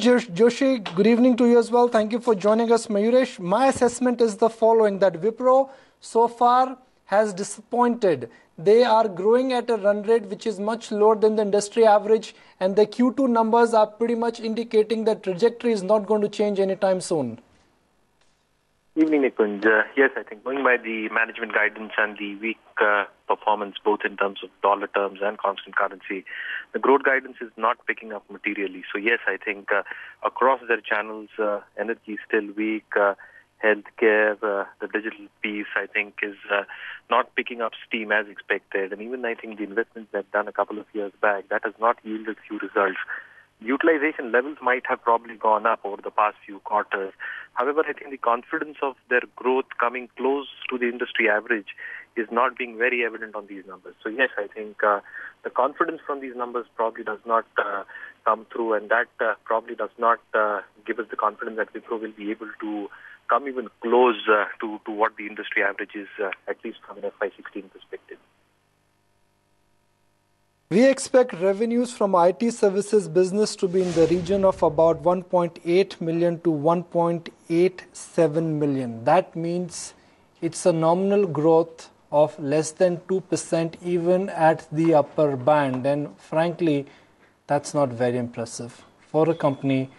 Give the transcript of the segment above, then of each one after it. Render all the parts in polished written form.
Joshi, good evening to you as well. Thank you for joining us, Mayuresh. My assessment is the following, that Wipro so far has disappointed. They are growing at a run rate which is much lower than the industry average, and the Q2 numbers are pretty much indicating that trajectory is not going to change anytime soon. Evening, Nikunj. Yes, I think going by the management guidance and the weak performance, both in terms of dollar terms and constant currency, the growth guidance is not picking up materially. So yes, I think across their channels, energy is still weak. Healthcare, the digital piece, I think, is not picking up steam as expected. And even I think the investments they've done a couple of years back, that has not yielded few results. Utilization levels might have probably gone up over the past few quarters. However, I think the confidence of their growth coming close to the industry average is not being very evident on these numbers. So yes, I think the confidence from these numbers probably does not come through, and that probably does not give us the confidence that Wipro will be able to come even close to what the industry average is, at least from an FY16 perspective. We expect revenues from IT services business to be in the region of about 1.8 million to 1.87 million. That means it's a nominal growth of less than 2% even at the upper band. And frankly, that's not very impressive for a company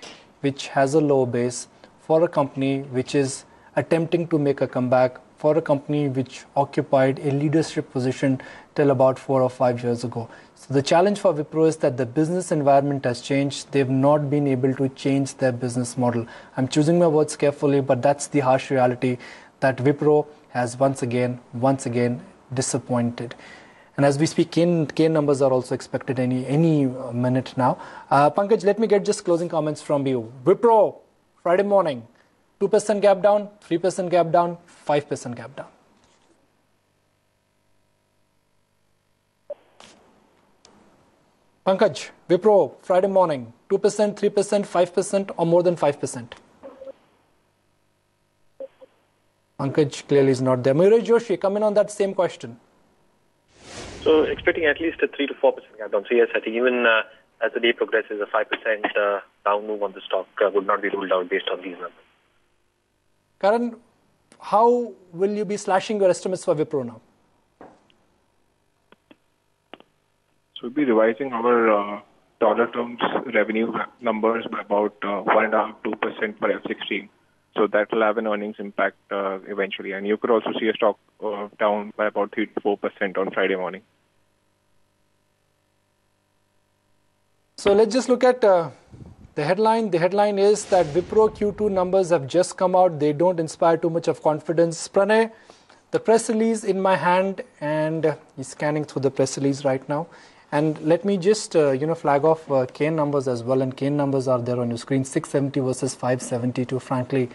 which has a low base, for a company which is attempting to make a comeback, for a company which occupied a leadership position till about 4 or 5 years ago. So the challenge for Wipro is that the business environment has changed. They've not been able to change their business model. I'm choosing my words carefully, but that's the harsh reality, that Wipro has once again disappointed. And as we speak, Kane numbers are also expected any minute now. Pankaj, let me get just closing comments from you. Wipro, Friday morning, 2% gap down, 3% gap down, 5% gap down. Pankaj, Wipro, Friday morning, 2%, 3%, 5%, or more than 5%? Pankaj clearly is not there. Mayuresh, Joshi, come in on that same question. So expecting at least a 3 to 4% gap down. So yes, I think even as the day progresses, a 5% down move on the stock would not be ruled out based on these numbers. Karan, how will you be slashing your estimates for Wipro now? So we'll be revising our dollar terms revenue numbers by about 1.5–2% for F16. So that will have an earnings impact eventually. And you could also see a stock down by about 3 to 4% on Friday morning. So let's just look at the headline. The headline is that Wipro Q2 numbers have just come out. They don't inspire too much of confidence. Pranay, the press release in my hand, and he's scanning through the press release right now. And let me just flag off Kane numbers as well. And Kane numbers are there on your screen, 670 versus 572. Frankly,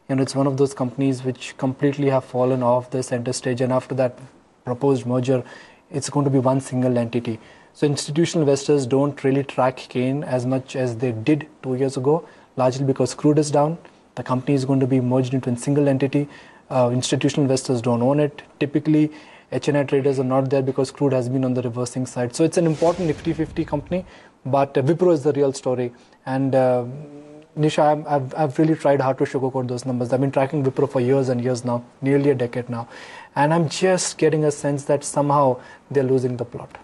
it's one of those companies which completely have fallen off the center stage. And after that proposed merger, it's going to be one single entity. So institutional investors don't really track Kane as much as they did 2 years ago, largely because crude is down. The company is going to be merged into a single entity. Institutional investors don't own it. Typically, HNI traders are not there because crude has been on the reversing side. So it's an important Nifty 50 company, but Wipro is the real story. And Nisha, I've really tried hard to sugarcoat those numbers. I've been tracking Wipro for years and years now, nearly a decade now. And I'm just getting a sense that somehow they're losing the plot.